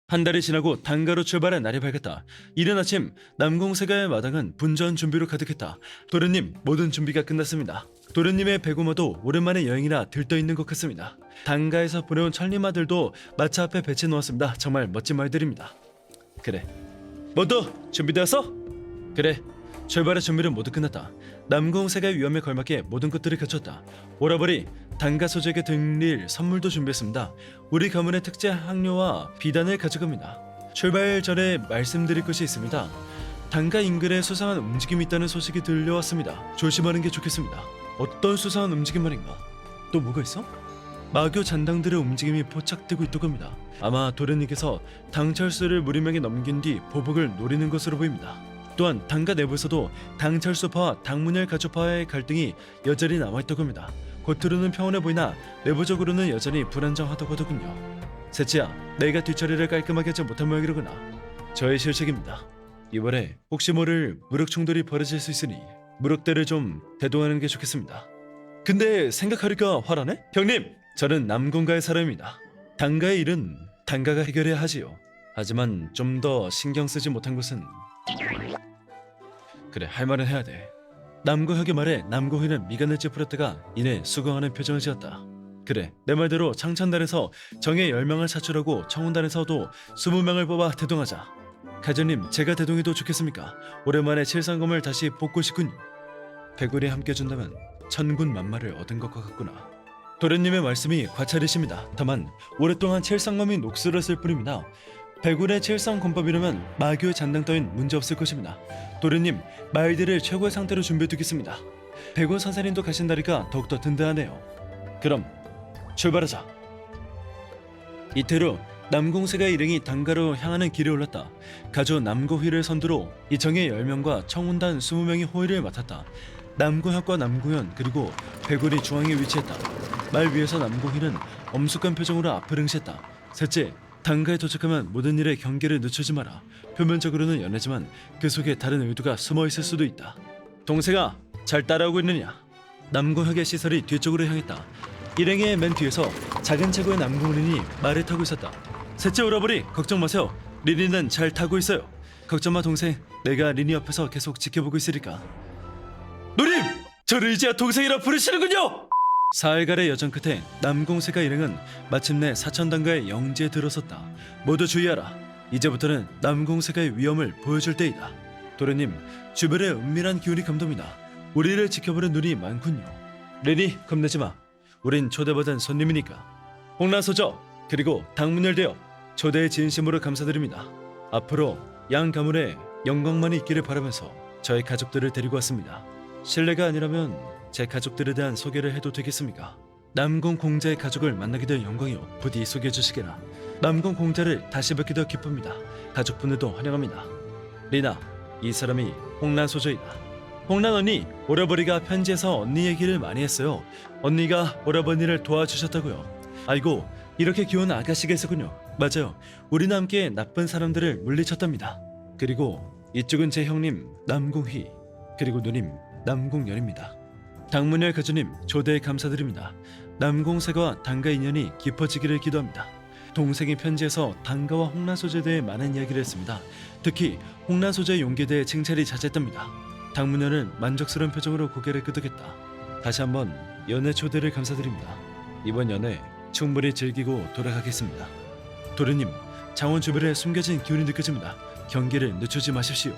한 달이 지나고 단가로 출발한 날이 밝았다. 이른 아침 남궁세가의 마당은 분주한 준비로 가득했다. 도련님, 모든 준비가 끝났습니다. 도련님의 배구마도 오랜만에 여행이라 들떠있는 것 같습니다. 단가에서 보내온 천리마들도 마차 앞에 배치해 놓았습니다. 정말 멋진 말들입니다. 그래, 모두 준비되었어? 그래, 출발의 준비는 모두 끝났다. 남궁세가의 위험에 걸맞게 모든 것들을 갖췄다. 오라버니, 단가 소재에게 드릴 선물도 준비했습니다. 우리 가문의 특제 향료와 비단을 가져갑니다. 출발 전에 말씀드릴 것이 있습니다. 단가 인근에 수상한 움직임이 있다는 소식이 들려왔습니다. 조심하는 게 좋겠습니다. 어떤 수상한 움직임 말인가? 또 뭐가 있어? 마교 잔당들의 움직임이 포착되고 있다고 합니다. 아마 도련님께서 당철수를 무리명에 넘긴 뒤 보복을 노리는 것으로 보입니다. 또한 단가 내부에서도 당철수파와 당문열 가족파의 갈등이 여전히 남아있다고 합니다. 겉으로는 평온해 보이나 내부적으로는 여전히 불안정하다고 하더군요. 셋째야, 내가 뒷처리를 깔끔하게 하지 못한 모양이로구나. 저의 실책입니다. 이번에 혹시 모를 무력 충돌이 벌어질 수 있으니 무력대를 좀 대동하는 게 좋겠습니다. 근데 생각하니까 화나네? 형님, 저는 남궁가의 사람입니다. 단가의 일은 단가가 해결해야 하지요. 하지만 좀 더 신경 쓰지 못한 것은 그래, 할 말은 해야 돼. 남고혁의 말에 남고희는 미간을 찌푸렸다가 이내 수긍하는 표정을 지었다. 그래, 내 말대로 창천단에서 정예 10명을 차출하고 청운단에서도 20명을 뽑아 대동하자. 가전님, 제가 대동해도 좋겠습니까? 오랜만에 칠상검을 다시 뽑고 싶군요. 백운이 함께해준다면 천군 만마를 얻은 것과 같구나. 도련님의 말씀이 과찰이십니다. 다만 오랫동안 칠상검이 녹슬었을 뿐입니다. 백운의 칠상 권법이라면 마교의 잔당 따윈 문제없을 것입니다. 도련님, 말들을 최고의 상태로 준비해두겠습니다. 백운 선생님도 가신다니까 더욱더 든든하네요. 그럼 출발하자. 이틀 후 남궁세가 일행이 단가로 향하는 길에 올랐다. 가주 남고휘를 선두로 이정의 10명과 청운단 20명이 호위를 맡았다. 남고혁과 남고현 그리고 백운이 중앙에 위치했다. 말 위에서 남고휘는 엄숙한 표정으로 앞을 응시했다. 셋째, 단가에 도착하면 모든 일에 경계를 늦추지 마라. 표면적으로는 연하지만 그 속에 다른 의도가 숨어 있을 수도 있다. 동생아, 잘 따라오고 있느냐? 남궁혁의 시설이 뒤쪽으로 향했다. 일행의 맨 뒤에서 작은 체구의 남궁린이 말을 타고 있었다. 셋째 오라버니, 걱정 마세요. 리니는 잘 타고 있어요. 걱정 마 동생, 내가 리니 옆에서 계속 지켜보고 있으니까. 누님! 저를 이제야 동생이라 부르시는군요! 사흘간의 여정 끝에 남궁세가 일행은 마침내 사천단가의 영지에 들어섰다. 모두 주의하라. 이제부터는 남궁세가의 위험을 보여줄 때이다. 도련님, 주변에 은밀한 기운이 감돕니다. 우리를 지켜보는 눈이 많군요. 레니, 겁내지 마. 우린 초대받은 손님이니까. 홍라소저 그리고 당문열대여, 초대의 진심으로 감사드립니다. 앞으로 양 가문에 영광만이 있기를 바라면서 저의 가족들을 데리고 왔습니다. 실례가 아니라면 제 가족들에 대한 소개를 해도 되겠습니까? 남궁 공자의 가족을 만나게 될 영광이요. 부디 소개해 주시게나. 남궁 공자를 다시 뵙게 되어 기쁩니다. 가족분들도 환영합니다. 리나, 이 사람이 홍란 소저이다. 홍란 언니, 오라버니가 편지에서 언니 얘기를 많이 했어요. 언니가 오라버니를 도와주셨다고요. 아이고, 이렇게 귀여운 아가씨가 있었군요. 맞아요. 우리는 함께 나쁜 사람들을 물리쳤답니다. 그리고 이쪽은 제 형님 남궁희, 그리고 누님 남궁연입니다. 당문열 가주님, 초대에 감사드립니다. 남궁세가와 단가 인연이 깊어지기를 기도합니다. 동생이 편지에서 단가와 홍란 소재에 대해 많은 이야기를 했습니다. 특히 홍란 소재의 용기에 대해 칭찬이 잦았답니다. 당문열은 만족스러운 표정으로 고개를 끄덕였다. 다시 한번 연애 초대를 감사드립니다. 이번 연애 충분히 즐기고 돌아가겠습니다. 도련님, 장원 주변에 숨겨진 기운이 느껴집니다. 경계를 늦추지 마십시오.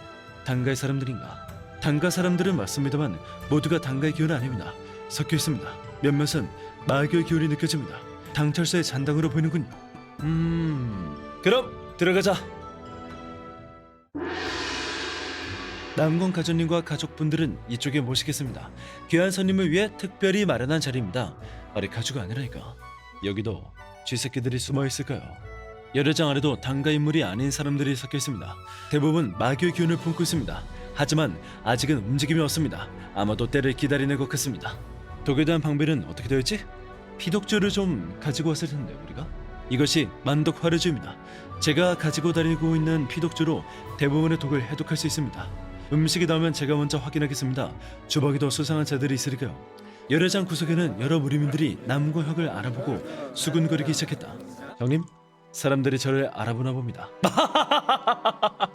단가의 사람들인가? 단가 사람들은 맞습니다만 모두가 단가의 기운은 아닙니다. 섞여 있습니다. 몇몇은 마교의 기운이 느껴집니다. 당철수의 잔당으로 보이는군요. 그럼 들어가자. 남궁 가전님과 가족분들은 이쪽에 모시겠습니다. 귀한 손님을 위해 특별히 마련한 자리입니다. 아니, 가주가 아니라니까. 여기도 쥐새끼들이 숨어 있을까요? 열애장 아래도 단가 인물이 아닌 사람들이 섞여 있습니다. 대부분 마교의 기운을 품고 있습니다. 하지만 아직은 움직임이 없습니다. 아마도 때를 기다리는 것 같습니다. 독에 대한 방비는 어떻게 되었지? 피독주를 좀 가지고 왔을 텐데 우리가? 이것이 만독화르주입니다. 제가 가지고 다니고 있는 피독주로 대부분의 독을 해독할 수 있습니다. 음식이 나오면 제가 먼저 확인하겠습니다. 주방에도 수상한 자들이 있으니까요. 열애장 구석에는 여러 무리민들이 남과 혁을 알아보고 수군거리기 시작했다. 형님, 사람들이 저를 알아보나 봅니다.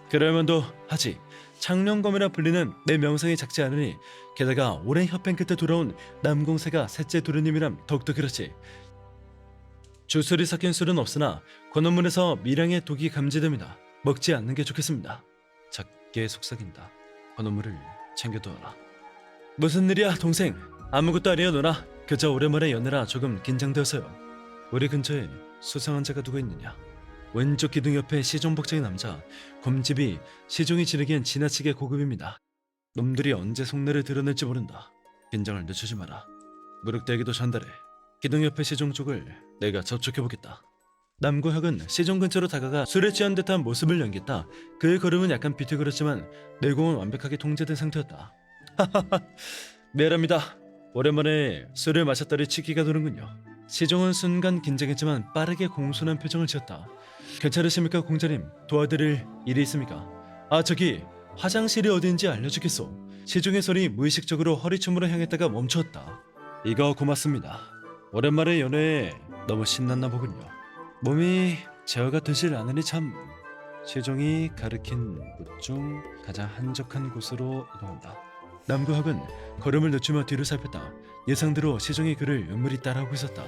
그럴만도 하지. 창룡검이라 불리는 내 명성이 작지 않으니, 게다가 오랜 협행 끝에 돌아온 남공세가 셋째 도련님이람 더욱더 그렇지. 주술이 섞인 술은 없으나 건어물에서 미량의 독이 감지됩니다. 먹지 않는 게 좋겠습니다. 작게 속삭인다. 건어물을 챙겨두어라. 무슨 일이야 동생? 아무것도 아니야 누나. 그저 오랜만에 연애라 조금 긴장되어서요. 우리 근처에 수상한 자가 누가 있느냐? 왼쪽 기둥 옆에 시종복장의 남자. 검집이 시종이 지르기엔 지나치게 고급입니다. 놈들이 언제 속내를 드러낼지 모른다. 긴장을 늦추지 마라. 무력대기도 전달해. 기둥 옆에 시종 쪽을 내가 접촉해보겠다. 남구혁은 시종 근처로 다가가 술에 취한 듯한 모습을 연기했다. 그의 걸음은 약간 비틀거렸지만 내공은 완벽하게 통제된 상태였다. 하하하, 미안합니다. 오랜만에 술을 마셨더니 치기가 도는군요. 시종은 순간 긴장했지만 빠르게 공손한 표정을 지었다. 괜찮으십니까 공자님? 도와드릴 일이 있습니까? 아 저기 화장실이 어딘지 알려주겠소. 시종의 손이 무의식적으로 허리춤으로 향했다가 멈추었다. 이거 고맙습니다. 오랜만에 연애에 너무 신났나 보군요. 몸이 제어가 되질 않으니 참. 시종이 가리킨 곳 중 가장 한적한 곳으로 이동한다. 남구학은 걸음을 늦추며 뒤를 살폈다. 예상대로 시종이 그를 은밀히 따라오고 있었다.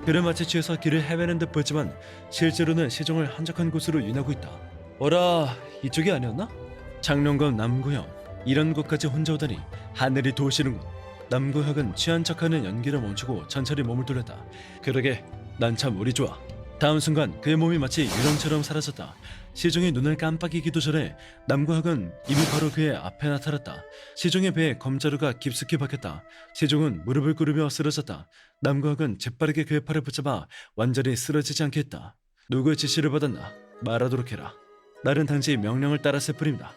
그를 마치 취해서 길을 헤매는 듯 보였지만 실제로는 시종을 한적한 곳으로 인하고 있다. 어라, 이쪽이 아니었나? 창룡검 남구형, 이런 곳까지 혼자 오다니 하늘이 도우시는군. 남구혁은 취한 척하는 연기를 멈추고 천천히 몸을 돌렸다. 그러게, 난 참 운이 좋아. 다음 순간 그의 몸이 마치 유령처럼 사라졌다. 시종이 눈을 깜빡이기도 전에 남구학은 이미 바로 그의 앞에 나타났다. 시종의 배에 검자루가 깊숙이 박혔다. 시종은 무릎을 꿇으며 쓰러졌다. 남구학은 재빠르게 그의 팔을 붙잡아 완전히 쓰러지지 않게 했다. 누구의 지시를 받았나? 말하도록 해라. 나는 단지 명령을 따랐을 뿐입니다.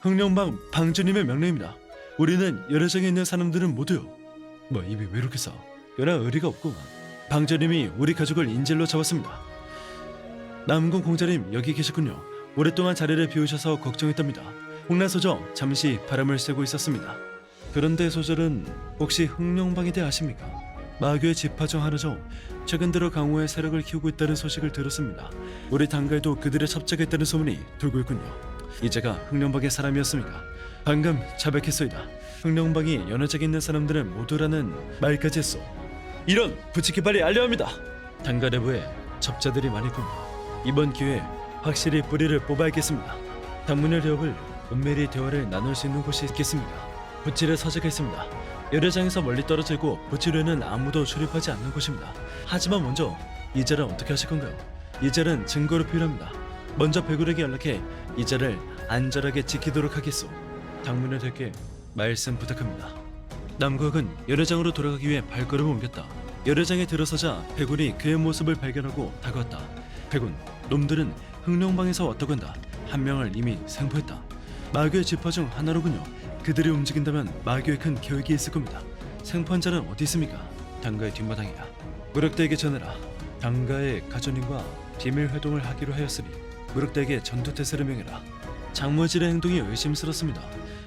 흥룡방 방주님의 명령입니다. 우리는 열애정에 있는 사람들은 모두요. 뭐 입이 왜 이렇게 싸? 꽤나 의리가 없구만. 방주님이 우리 가족을 인질로 잡았습니다. 남궁 공자님 여기 계셨군요. 오랫동안 자리를 비우셔서 걱정했답니다. 홍라소저 잠시 바람을 쐬고 있었습니다. 그런데 소절은 혹시 흥룡방에 대해 아십니까? 마교의 집화 중 하나죠. 최근 들어 강호의 세력을 키우고 있다는 소식을 들었습니다. 우리 당가에도 그들의 첩자가 있다는 소문이 돌고 있군요. 이제가 흥룡방의 사람이었습니까? 방금 자백했소이다. 흥룡방이 연애적에 있는 사람들은 모두라는 말까지 했소. 이런 부치기 빨리 알려야 합니다. 당가 내부에 첩자들이 많이 있군요. 이번 기회에 확실히 뿌리를 뽑아야겠습니다. 당문의 렵을 은밀히 대화를 나눌 수 있는 곳이 있겠습니다. 부칠의 서재가 있습니다. 열애장에서 멀리 떨어져 있고 부칠에는 아무도 출입하지 않는 곳입니다. 하지만 먼저 이자를 어떻게 하실 건가요? 이자는 증거로 필요합니다. 먼저 백울에게 연락해 이자를 안전하게 지키도록 하겠소. 당문의 댁께 말씀 부탁합니다. 남구혁은 열애장으로 돌아가기 위해 발걸음을 옮겼다. 열애장에 들어서자 백운이 그의 모습을 발견하고 다가왔다. 백운, 놈들은 흥룡방에서 왔다고 한다. 한 명을 이미 생포했다. 마교의 집화 중 하나로군요. 그들이 움직인다면 마교에 큰 계획이 있을 겁니다. 생포한 자는 어디 있습니까? 당가의 뒷마당이야. 무력대에게 전해라. 당가의 가전님과 비밀 회동을 하기로 하였으니 무력대에게 전투태세를 명해라. 장모질의 행동이 의심스럽습니다.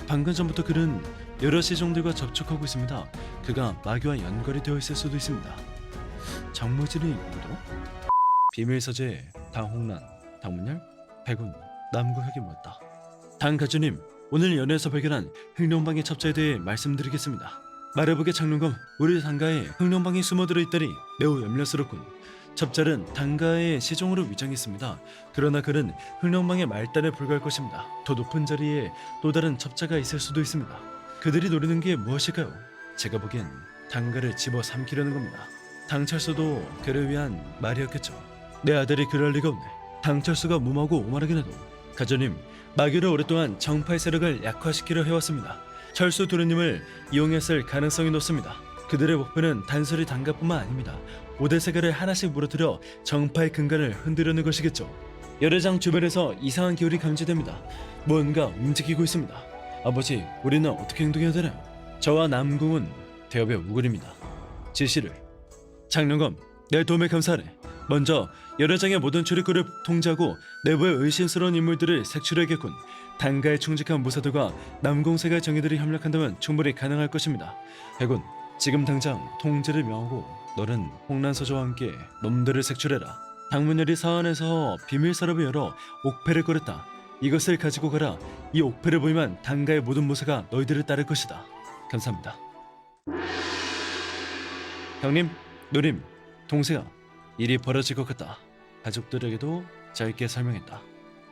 방금 전부터 그는 여러 시종들과 접촉하고 있습니다. 그가 마교와 연결이 되어 있을 수도 있습니다. 장모질이 누구도? 비밀서재 당홍란, 당문열, 백운, 남구혁이 모였다. 당가주님, 오늘 연회에서 발견한 흥룡방의 첩자에 대해 말씀드리겠습니다. 말해보게 창룡검, 우리 당가에 흥룡방이 숨어들어 있다니 매우 염려스럽군. 첩자는 당가의 시종으로 위장했습니다. 그러나 그는 흥룡방의 말단에 불과할 것입니다. 더 높은 자리에 또 다른 첩자가 있을 수도 있습니다. 그들이 노리는 게 무엇일까요? 제가 보기엔 당가를 집어삼키려는 겁니다. 당철수도 그를 위한 말이었겠죠. 내 아들이 그럴 리가 없네. 당철수가 무모하고 오만하긴 해도 가조님, 마교를 오랫동안 정파의 세력을 약화시키려 해왔습니다. 철수 도련님을 이용했을 가능성이 높습니다. 그들의 목표는 단순히 당가뿐만 아닙니다. 5대 세계를 하나씩 무너뜨려 정파의 근간을 흔들려는 것이겠죠. 열애장 주변에서 이상한 기울이 감지됩니다. 뭔가 움직이고 있습니다. 아버지, 우리는 어떻게 행동해야 되나요? 저와 남궁은 대업의 우군입니다. 지시를. 창룡검, 내 도움에 감사하네. 먼저 열애장의 모든 출입구를 통제하고 내부의 의심스러운 인물들을 색출해야겠군. 당가에 충직한 무사들과 남공세가 정예들이 협력한다면 충분히 가능할 것입니다. 백운, 지금 당장 통제를 명하고 너는 홍란서저와 함께 놈들을 색출해라. 방문열이 사안에서 비밀 서랍을 열어 옥패를 꺼냈다. 이것을 가지고 가라. 이 옥패를 보이면 당가의 모든 무사가 너희들을 따를 것이다. 감사합니다. 형님, 누님, 동생아, 일이 벌어질 것 같다. 가족들에게도 짧게 설명했다.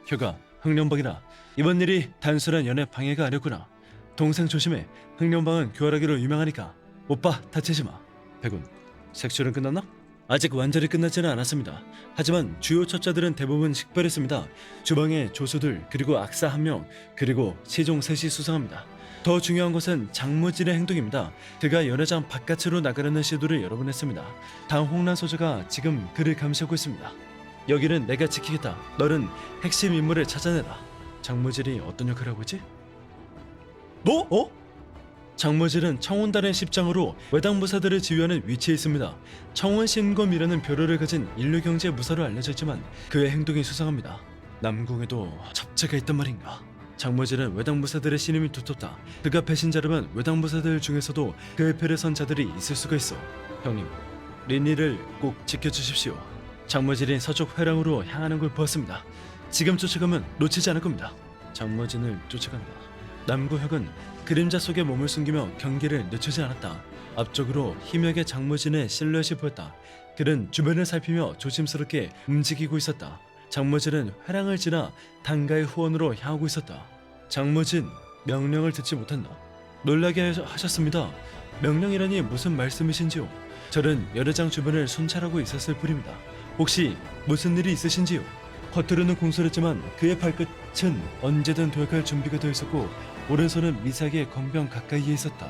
효가, 흑련방이라. 이번 일이 단순한 연애 방해가 아니었구나. 동생 조심해. 흑련방은 교활하기로 유명하니까. 오빠 다치지 마. 백운, 색출은 끝났나? 아직 완전히 끝나지는 않았습니다. 하지만 주요 첩자들은 대부분 식별했습니다. 주방에 조수들, 그리고 악사 1명, 그리고 시종 셋이 수상합니다. 더 중요한 것은 장무진의 행동입니다. 그가 연회장 바깥으로 나가려는 시도를 여러 번 했습니다. 당 홍란 소저가 지금 그를 감시하고 있습니다. 여기는 내가 지키겠다. 너는 핵심 인물을 찾아내라. 장무진이 어떤 역할을 하고 있지? 뭐? 장무진은 청운단의 십장으로 외당무사들을 지휘하는 위치에 있습니다. 청운신검이라는 벼슬을 가진 인류경제 무사로 알려져 있지만 그의 행동이 수상합니다. 남궁에도 첩자가 있단 말인가? 장무진은 외당무사들의 신임이 두텁다. 그가 배신자라면 외당무사들 중에서도 그의 패를 선 자들이 있을 수가 있어. 형님, 린니를 꼭 지켜주십시오. 장무진이 서쪽 회랑으로 향하는 걸 보았습니다. 지금 쫓아가면 놓치지 않을 겁니다. 장무진을 쫓아간다. 남구혁은 그림자 속에 몸을 숨기며 경계를 늦추지 않았다. 앞쪽으로 희미하게 장무진의 실루엣이 보였다. 그는 주변을 살피며 조심스럽게 움직이고 있었다. 장무진은 회랑을 지나 당가의 후원으로 향하고 있었다. 장무진, 명령을 듣지 못한다. 놀라게 하셨습니다. 명령이라니 무슨 말씀이신지요? 저는 열애장 주변을 순찰하고 있었을 뿐입니다. 혹시 무슨 일이 있으신지요? 겉으로는 공손했지만 그의 발끝은 언제든 도약할 준비가 되어 있었고 오른손은 미사기의 건병 가까이에 있었다.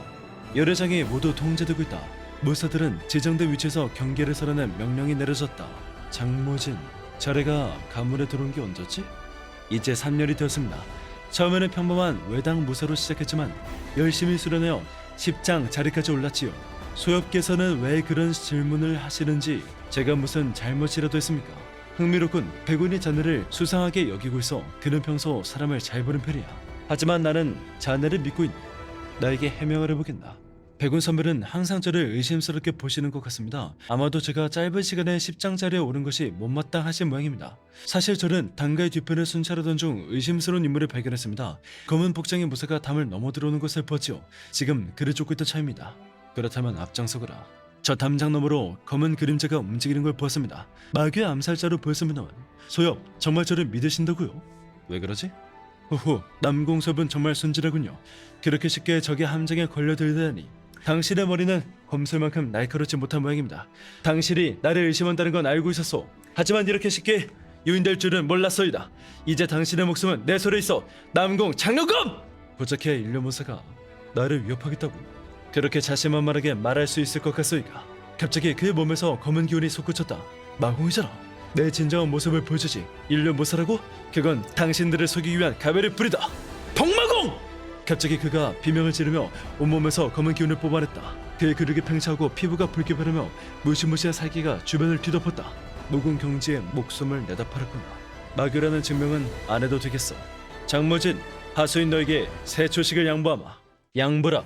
열애장이 모두 통제되고 있다. 무사들은 지정된 위치에서 경계를 서라는 명령이 내려졌다. 장무진, 자네가 가문에 들어온 게 언제지? 이제 3년이 되었습니다. 처음에는 평범한 외당 무사로 시작했지만 열심히 수련하여 10장 자리까지 올랐지요. 소엽께서는 왜 그런 질문을 하시는지 제가 무슨 잘못이라도 했습니까? 흥미롭군. 백운이 자네를 수상하게 여기고 있어. 그는 평소 사람을 잘 보는 편이야. 하지만 나는 자네를 믿고 있네. 나에게 해명을 해보겠나. 백운 선배는 항상 저를 의심스럽게 보시는 것 같습니다. 아마도 제가 짧은 시간에 10장짜리에 오른 것이 못마땅하신 모양입니다. 사실 저는 당가의 뒤편을 순찰하던 중 의심스러운 인물을 발견했습니다. 검은 복장의 무사가 담을 넘어 들어오는 것을 보았지요. 지금 그를 쫓고 있던 차입니다. 그렇다면 앞장서거라. 저 담장 너머로 검은 그림자가 움직이는 걸 보았습니다. 마귀의 암살자로 보였습니다만 소엽, 정말 저를 믿으신다고요? 왜 그러지? 후후, 남공섭은 정말 순진하군요. 그렇게 쉽게 적의 함정에 걸려들다니. 당신의 머리는 검술만큼 날카롭지 못한 모양입니다. 당신이 나를 의심한다는 건 알고 있었소. 하지만 이렇게 쉽게 유인될 줄은 몰랐소이다. 이제 당신의 목숨은 내 손에 있어. 남공 장룡검! 고작해야 일료무사가 나를 위협하겠다고 그렇게 자신만만하게 말할 수 있을 것 같소이까. 갑자기 그의 몸에서 검은 기운이 솟구쳤다. 마공이잖아. 내 진정한 모습을 보여주지. 일료무사라고? 그건 당신들을 속이기 위한 가면을 뿌리다. 복마공! 갑자기 그가 비명을 지르며 온몸에서 검은 기운을 뽑아냈다. 그의 그르기 팽창하고 피부가 붉게 변하며 무시무시한 살기가 주변을 뒤덮었다. 무궁경지에 목숨을 내다 팔았구나. 마교라는 증명은 안 해도 되겠어. 장무진, 하수인 너에게 새 초식을 양보하마. 양보라.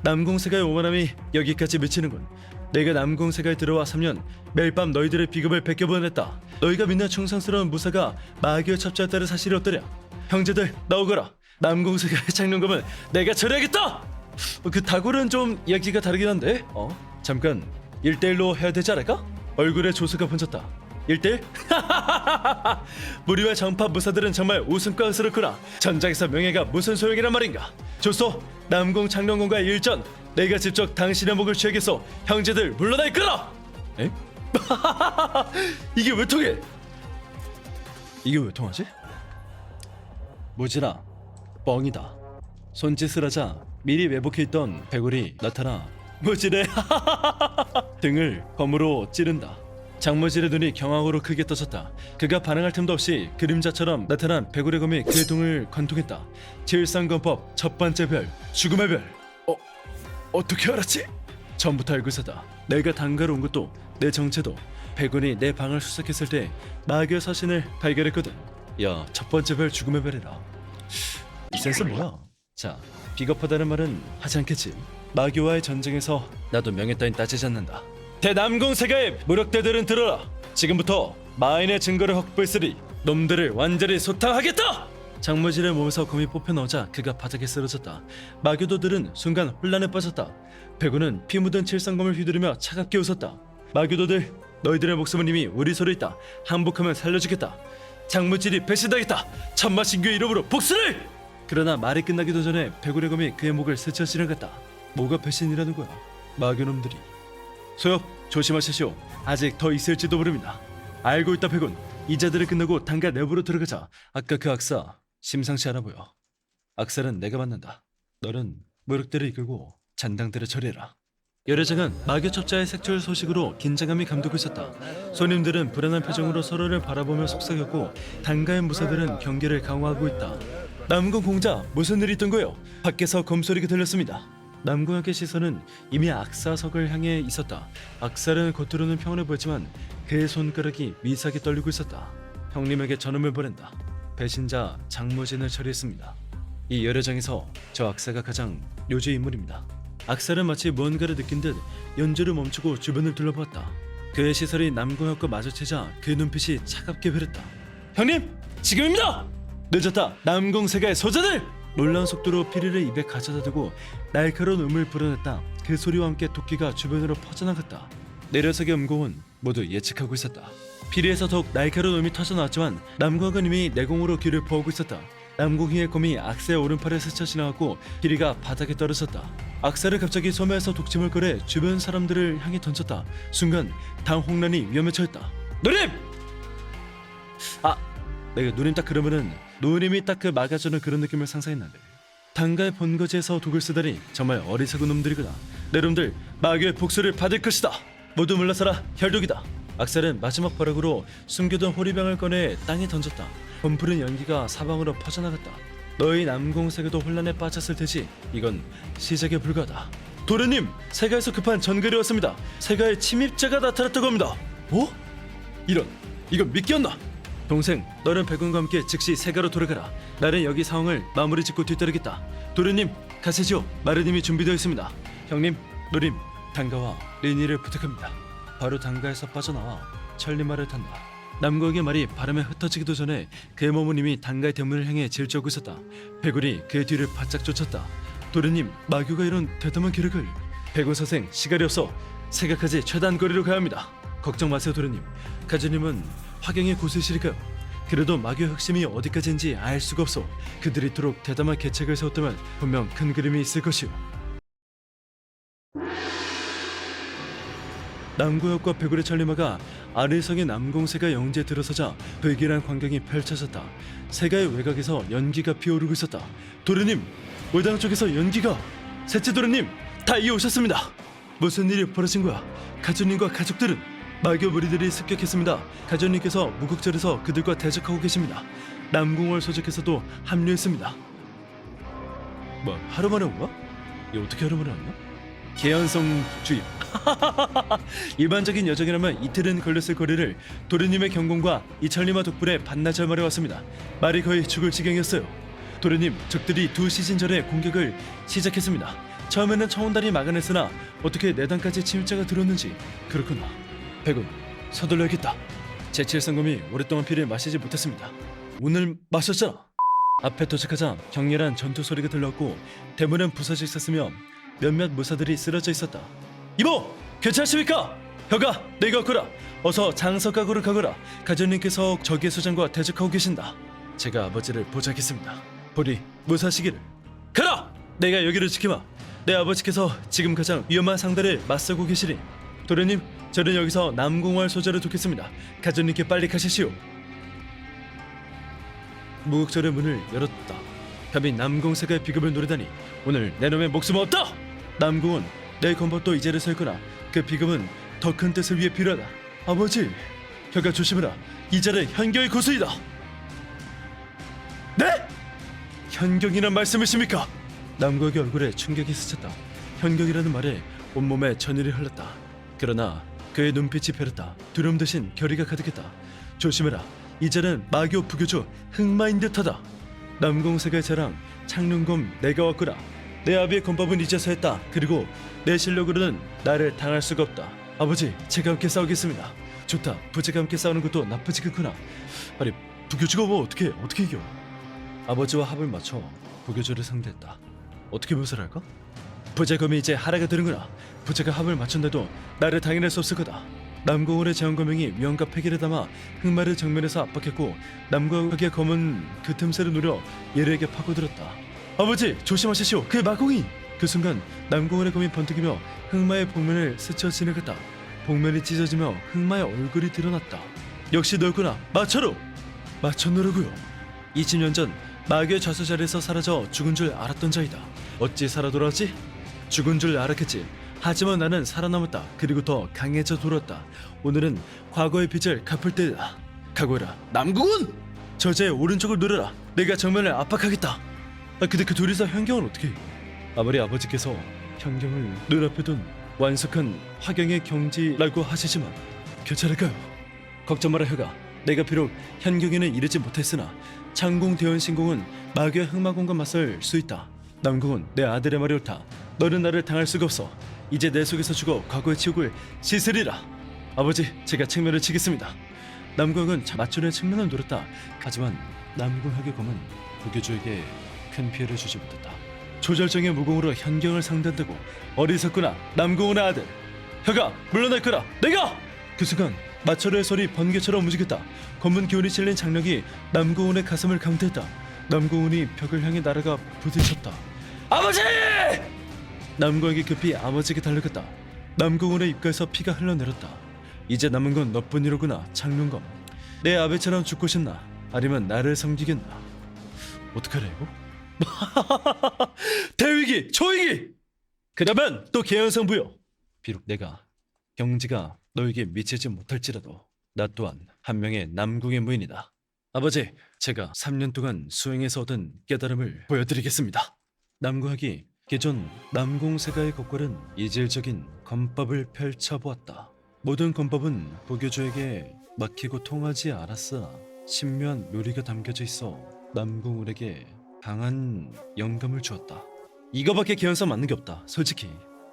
남궁세가의 오만함이 여기까지 미치는군. 내가 남궁세가에 들어와 3년 매일 밤 너희들의 비급을 베껴보냈다. 너희가 믿는 충성스러운 무사가 마귀의 첩자였다는 사실이 어떠냐? 형제들 나오거라. 남궁세가의 장룡검은 내가 처리하겠다. 그 다굴은 좀 이야기가 다르긴 한데 잠깐 1대1로 해야 되지 않을까? 얼굴에 조수가 번졌다. 1대1? 무리와 정파 무사들은 정말 웃음가스럽구나. 전장에서 명예가 무슨 소용이란 말인가. 조소, 남궁 장룡검과의 일전 내가 직접 당신의 목을 취하겠소. 형제들 물러나 있거라. 에? 이게 왜 통해? 이게 왜 통하지? 무진아, 뻥이다. 손짓을 하자 미리 외복해 있던 백울이 나타나 무진의 등을 검으로 찌른다. 장무진의 눈이 경악으로 크게 떠졌다. 그가 반응할 틈도 없이 그림자처럼 나타난 백울의 검이 그의 등을 관통했다. 칠상검법 첫 번째 별, 죽음의 별. 어떻게 알았지? 처음부터 알고 있었다. 내가 당가로 온 것도 내 정체도 백운이 내 방을 수색했을 때 마귀의 서신을 발견했거든. 야, 첫 번째 별 죽음의 별이라. 이 센스 뭐야? 자, 비겁하다는 말은 하지 않겠지. 마귀와의 전쟁에서 나도 명예 따윈 따지지 않는다. 대남궁세가의 무력대들은 들어라. 지금부터 마인의 증거를 확보했으니 놈들을 완전히 소탕하겠다. 장무질의 몸에서 검이 뽑혀 나오자 그가 바닥에 쓰러졌다. 마교도들은 순간 혼란에 빠졌다. 백우는 피 묻은 칠성검을 휘두르며 차갑게 웃었다. 마교도들, 너희들의 목숨은 이미 우리 손에 있다. 항복하면 살려주겠다. 장무질이 배신당했다. 참마신교의 이름으로 복수를! 그러나 말이 끝나기도 전에 백우의 검이 그의 목을 스쳐 지나갔다. 뭐가 배신이라는 거야? 마교놈들이. 소엽, 조심하십시오. 아직 더 있을지도 모릅니다. 알고 있다 백운. 이자들을 끝내고 당가 내부로 들어가자. 아까 그 악사 심상치 않아 보여. 악사는 내가 맡는다. 너는 무력들을 이끌고 잔당들을 처리해라. 열애장은 마교 첩자의 색출 소식으로 긴장감이 감돌고 있었다. 손님들은 불안한 표정으로 서로를 바라보며 속삭였고 당가의 무사들은 경계를 강화하고 있다. 남궁 공자, 무슨 일이 있던 거요? 밖에서 검소리가 들렸습니다. 남궁학의 시선은 이미 악사석을 향해 있었다. 악사는 겉으로는 평온해 보였지만 그의 손가락이 미세하게 떨리고 있었다. 형님에게 전음을 보낸다. 배신자 장무진을 처리했습니다. 이 열애장에서 저 악사가 가장 요주 인물입니다. 악사는 마치 무언가를 느낀 듯 연주를 멈추고 주변을 둘러보았다. 그의 시설이 남궁학과 마주치자 그의 눈빛이 차갑게 흐렸다. 형님, 지금입니다! 늦었다, 남궁세가의 소자들! 놀라운 속도로 피리를 입에 가져다 대고 날카로운 음을 불어냈다. 그 소리와 함께 도끼가 주변으로 퍼져나갔다. 내려석의 음공은 모두 예측하고 있었다. 피리에서 더욱 날카로운 음이 터져나왔지만 남궁학은 이미 내공으로 귀를 보고 있었다. 남궁희의 검이 악사의 오른팔에 스쳐 지나갔고 피리가 바닥에 떨어졌다. 악사를 갑자기 소매에서 독침을 꺼내 주변 사람들을 향해 던졌다. 순간 당홍란이 위험에 처했다. 누님! 내가 누님 딱 그러면은 누님이 딱 그 막아주는 그런 느낌을 상상했는데 당가의 본거지에서 독을 쓰다니 정말 어리석은 놈들이구나. 내 놈들 마교의 복수를 받을 것이다. 모두 물러서라, 혈독이다. 악살은 마지막 벼락으로 숨겨둔 호리병을 꺼내 땅에 던졌다. 검푸른 연기가 사방으로 퍼져나갔다. 너희 남궁세가도 혼란에 빠졌을 테지. 이건 시작에 불과하다. 도련님, 세가에서 급한 전글이 왔습니다. 세가의 침입자가 나타났다고 합니다. 뭐? 이건 믿겼나? 동생, 너는 백운과 함께 즉시 세가로 돌아가라. 나는 여기 상황을 마무리 짓고 뒤따르겠다. 도련님, 가시죠. 마르님이 준비되어 있습니다. 형님, 노림, 당가와 리니를 부탁합니다. 바로 당가에서 빠져나와 천리마를 탄다. 남궁의 말이 바람에 흩어지기도 전에 그의 몸은 이미 당가의 대문을 향해 질주하고 있었다. 백운이 그의 뒤를 바짝 쫓았다. 도련님, 마교가 이런 대담한 계략을... 백운 선생, 시간이 없어. 세가까지 최단 거리로 가야 합니다. 걱정 마세요, 도련님. 가주님은 화경의 고수실일까요? 그래도 마교의 흑심이 어디까지인지 알 수가 없어. 그들이 이토록 대담한 계책을 세웠다면 분명 큰 그림이 있을 것이오. 남구역과 백울의 천리마가 아래성의 남궁세가 영지에 들어서자 불길한 광경이 펼쳐졌다. 세가의 외곽에서 연기가 피어오르고 있었다. 도련님, 외당 쪽에서 연기가... 셋째 도련님, 다 이어오셨습니다. 무슨 일이 벌어진 거야? 가주님과 가족들은... 마교 무리들이 습격했습니다. 가전님께서 무국절에서 그들과 대적하고 계십니다. 남궁월 소적에서도 합류했습니다. 뭐 하루 만에 온 거야? 이게 어떻게 하루 만에 왔나? 개연성 주입. 일반적인 여정이라면 이틀은 걸렸을 거리를 도련님의 경공과 이철리마 덕분에 반나절 만에 왔습니다. 말이 거의 죽을 지경이었어요. 도련님, 적들이 2시즌 전에 공격을 시작했습니다. 처음에는 청운단이 막아냈으나 어떻게 내단까지 침입자가 들었는지. 그렇구나. 백운, 서둘러야겠다. 제7성검이 오랫동안 피를 마시지 못했습니다. 오늘 마셨잖아. 앞에 도착하자 격렬한 전투 소리가 들렸고 대문은 부서져 있었으며 몇몇 무사들이 쓰러져 있었다. 이모, 괜찮습니까? 혀가, 내가 왔구나. 어서 장석각으로 가거라. 가전님께서 적의 수장과 대적하고 계신다. 제가 아버지를 보좌하겠습니다. 보리, 무사시기를. 가라! 내가 여기를 지키마. 내 아버지께서 지금 가장 위험한 상대를 맞서고 계시니. 도련님, 저는 여기서 남궁월 소자를 돕겠습니다. 가전님께 빨리 가시시오. 무국절의 문을 열었다. 감히 남궁세가의 비급을 노리다니. 오늘 내 놈의 목숨은 없다. 남궁은 내 건법도 이제를 설거나 그 비급은 더 큰 뜻을 위해 필요하다. 아버지, 혀가 조심해라. 이자는 현경의 고수이다. 네? 현경이란 말씀이십니까? 남궁의 얼굴에 충격이 스쳤다. 현경이라는 말에 온몸에 전율이 흘렀다. 그러나 그의 눈빛이 펴렸다. 두려움 대신 결의가 가득했다. 조심해라. 이제는 마교 부교주 흑마인 듯하다. 남궁세가의 자랑 창릉검 내가 왔구나. 내 아비의 건법은 이제서 했다. 그리고 내 실력으로는 나를 당할 수가 없다. 아버지, 제가 함께 싸우겠습니다. 좋다. 부제가 함께 싸우는 것도 나쁘지 않구나. 아니 부교주가 뭐 어떻게 이겨? 아버지와 합을 맞춰 부교주를 상대했다. 어떻게 묘사를 할까? 부제검이 이제 하라가 되는구나. 부제가 합을 맞춘데도 나를 당해낼 수 없을 거다. 남궁훈의 제왕검명이 위험과 패기를 담아 흑마를 정면에서 압박했고 남궁훈의 검은 그 틈새를 노려 예르에게 파고들었다. 아버지 조심하십시오. 그 마공이! 그 순간 남궁훈의 검이 번뜩이며 흑마의 복면을 스쳐 지나갔다. 복면이 찢어지며 흑마의 얼굴이 드러났다. 역시 너구나. 마차로! 마천노라고요. 20년 전 마귀의 좌수 자리에서 사라져 죽은 줄 알았던 자이다. 어찌 살아 돌아왔지? 죽은 줄 알았겠지. 하지만 나는 살아남았다. 그리고 더 강해져 돌아왔다. 오늘은 과거의 빚을 갚을 때다. 각오해라. 남궁훈! 저자의 오른쪽을 노려라. 내가 정면을 압박하겠다. 근데 그 둘이서 현경은 어떻게 해? 아무리 아버지께서 현경을 눈앞에 둔 완숙한 화경의 경지라고 하시지만 괜찮을까요? 걱정 마라 혁아. 내가 비록 현경에는 이르지 못했으나 창공 대원 신공은 마귀의 흑마공과 맞설 수 있다. 남궁은 내 아들의 말이 옳다. 너는 나를 당할 수가 없어. 이제 내 속에서 죽어 과거의 치욕을 씻으리라. 아버지, 제가 측면을 치겠습니다. 남궁은 맞추는 측면을 노렸다. 하지만 남궁혁의 검은 부교주에게 큰 피해를 주지 못했다. 조절정의 무공으로 현경을 상대한다고? 어리석구나. 남궁훈의 아들. 혁아, 물러날 거라. 내가! 그 순간 마철의 손이 번개처럼 움직였다. 검은 기운이 실린 장력이 남궁훈의 가슴을 강타했다. 남궁훈이 벽을 향해 날아가 부딪혔다. 아버지! 남궁혁이 급히 아버지에게 달려갔다. 남궁훈의 입가에서 피가 흘러내렸다. 이제 남은 건 너뿐이로구나. 장룡검. 내 아베처럼 죽고 싶나? 아니면 나를 섬기겠나? 어떡하래 이거? 대위기! 초위기! 그러면 또 개연성부여. 비록 내가 경지가 너에게 미치지 못할지라도 나 또한 한 명의 남궁의 무인이다. 아버지, 제가 3년 동안 수행에서 얻은 깨달음을 보여드리겠습니다. 남궁학이 기존 남궁세가의 것과는 이질적인 검법을 펼쳐보았다. 모든 검법은 부교주에게 막히고 통하지 않았으나 신묘한 묘리가 담겨져 있어 남궁울에게 강한 영감을 주었다. 이거밖에 개연성 맞는 게 없다. 솔직히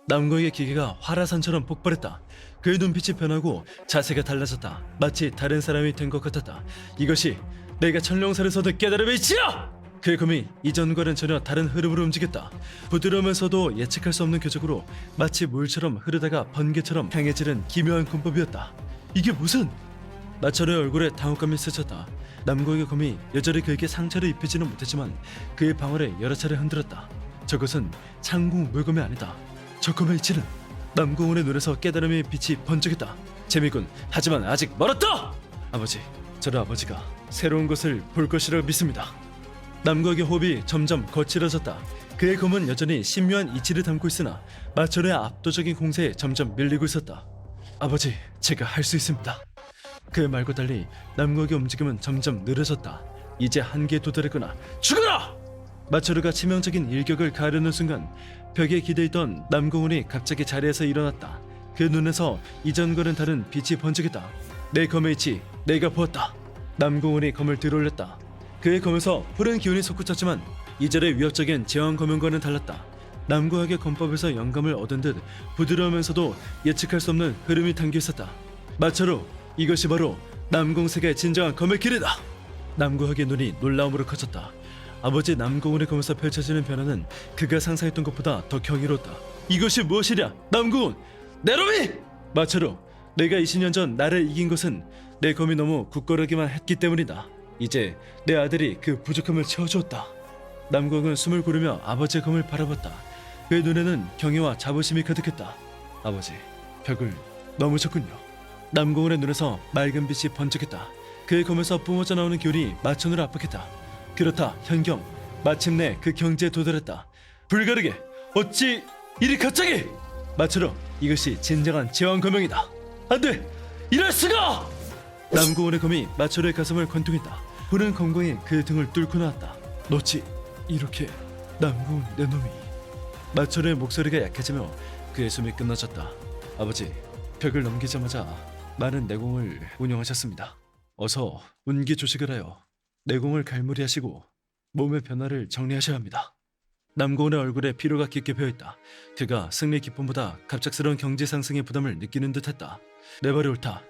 남궁의 기계가 화라산처럼 폭발했다. 그의 눈빛이 변하고 자세가 달라졌다. 마치 다른 사람이 된 것 같았다. 이것이 내가 천룡사에서 얻은 깨달음의 이치야! 그의 검이 이전과는 전혀 다른 흐름으로 움직였다. 부드러우면서도 예측할 수 없는 궤적으로 마치 물처럼 흐르다가 번개처럼 강해지는 기묘한 검법이었다. 이게 무슨... 마철의 얼굴에 당혹감이 스쳤다. 남궁의 검이 여전히 그에게 상처를 입히지는 못했지만 그의 방어를 여러 차례 흔들었다. 저것은 창궁 물검이 아니다. 저 검의 이치는... 남궁훈의 눈에서 깨달음의 빛이 번쩍였다. 재미군. 하지만 아직 멀었다! 아버지, 저는 아버지가 새로운 것을 볼 것이라고 믿습니다. 남궁의 호흡이 점점 거칠어졌다. 그의 검은 여전히 신묘한 이치를 담고 있으나 마철의 압도적인 공세에 점점 밀리고 있었다. 아버지, 제가 할 수 있습니다. 그 말과 달리 남궁의 움직임은 점점 느려졌다. 이제 한계에 도달했구나. 죽어라! 마철우가 치명적인 일격을 가하려는 순간 벽에 기대있던 남궁훈이 갑자기 자리에서 일어났다. 그 눈에서 이전과는 다른 빛이 번쩍였다. 내 검의 이치, 내가 보았다. 남궁훈이 검을 들어올렸다. 그의 검에서 푸른 기운이 솟구쳤지만 이전의 위협적인 제왕 검연과는 달랐다. 남궁학의 검법에서 영감을 얻은 듯 부드러우면서도 예측할 수 없는 흐름이 담겨 있었다. 마철우, 이것이 바로 남궁세계의 진정한 검의 길이다. 남궁학의 눈이 놀라움으로 커졌다. 아버지 남궁훈의 검에서 펼쳐지는 변화는 그가 상상했던 것보다 더 경이로웠다. 이것이 무엇이냐? 남궁훈! 내 놈이! 마철우, 내가 20년 전 나를 이긴 것은 내 검이 너무 굳건하기만 했기 때문이다. 이제 내 아들이 그 부족함을 채워주었다. 남궁은 숨을 고르며 아버지의 검을 바라봤다. 그의 눈에는 경외와 자부심이 가득했다. 아버지, 벽을 넘으셨군요. 남궁훈의 눈에서 맑은 빛이 번쩍했다. 그의 검에서 뿜어져 나오는 기운이 마천으로 압박했다. 그렇다, 현경. 마침내 그 경지에 도달했다. 불가르게! 어찌 이리 갑자기! 마철우, 이것이 진정한 제왕검명이다. 안돼! 이럴 수가! 남궁훈의 검이 마철우의 가슴을 관통했다. 푸른 검광이 그 등을 뚫고 나왔다. 너지 이렇게 남궁훈 내 놈이... 마철우의 목소리가 약해지며 그의 숨이 끊어졌다. 아버지, 벽을 넘기자마자 많은 내공을 운용하셨습니다. 어서 운기 조식을 하여 내공을 갈무리하시고 몸의 변화를 정리하셔야 합니다. 남궁훈의 얼굴에 피로가 깊게 배어있다. 그가 승리 기쁨보다 갑작스러운 경제 상승의 부담을 느끼는 듯했다. 내 말이 옳다.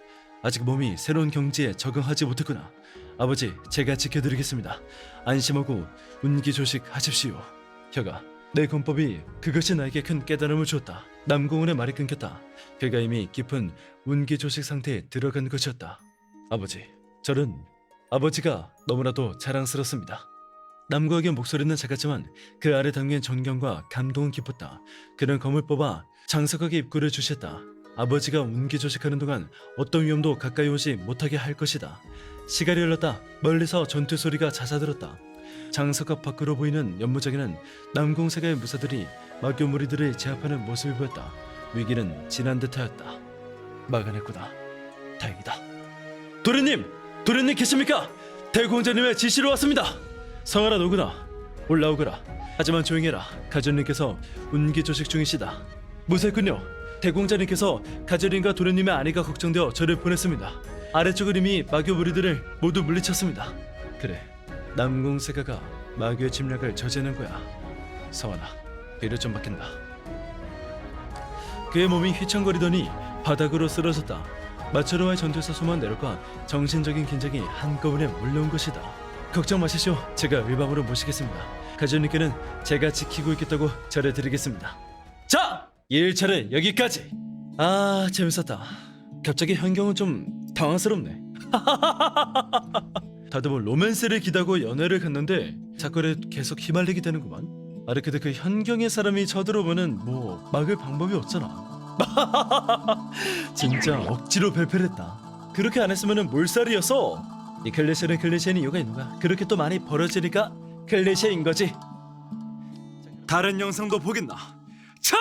아직 몸이 새로운 경지에 적응하지 못했구나. 아버지, 제가 지켜드리겠습니다. 안심하고 운기조식하십시오. 혀가, 내 권법이 그것이 나에게 큰 깨달음을 주었다. 남궁훈의 말이 끊겼다. 그가 이미 깊은 운기조식 상태에 들어간 것이었다. 아버지, 저는 아버지가 너무나도 자랑스럽습니다. 남궁훈의 목소리는 작았지만 그 아래 담긴 존경과 감동은 깊었다. 그는 검을 뽑아 장석하게 입구를 주시했다. 아버지가 운기조식하는 동안 어떤 위험도 가까이 오지 못하게 할 것이다. 시간이 흘렀다. 멀리서 전투 소리가 잦아들었다. 장석합 밖으로 보이는 연무장에는 남궁색의 무사들이 마교 무리들을 제압하는 모습이 보였다. 위기는 지난 듯하였다. 막아냈구나. 다행이다. 도련님! 도련님 계십니까? 대공자님의 지시로 왔습니다. 성하라 노구나. 올라오거라. 하지만 조용히 해라. 가전님께서 운기조식 중이시다. 무사했군요. 대공자님께서 가전님과 도련님의 안위가 걱정되어 저를 보냈습니다. 아래쪽을 이미 마교 무리들을 모두 물리쳤습니다. 그래, 남궁세가가 마교의 침략을 저지하는 거야. 성하나, 뒤를 좀 맡긴다. 그의 몸이 휘청거리더니 바닥으로 쓰러졌다. 마초로와의 전투에서 소모한 내력과 정신적인 긴장이 한꺼번에 몰려온 것이다. 걱정 마시오. 제가 위방으로 모시겠습니다. 가전님께는 제가 지키고 있겠다고 절해드리겠습니다. 자! 1차는 여기까지. 아, 재밌었다. 갑자기 현경은 좀 당황스럽네. 다들 뭐 로맨스를 기다고 연애를 갔는데 사건에 계속 휘말리게 되는구만. 아래 근데 그 현경의 사람이 쳐들어오면은 뭐 막을 방법이 없잖아. 진짜 억지로 발표를 했다. 그렇게 안 했으면은 몰살이었어. 이 클리셰는 클리셰인 이유가 있는 거야. 그렇게 또 많이 벌어지니까 클리셰인 거지. 다른 영상도 보겠나? 자!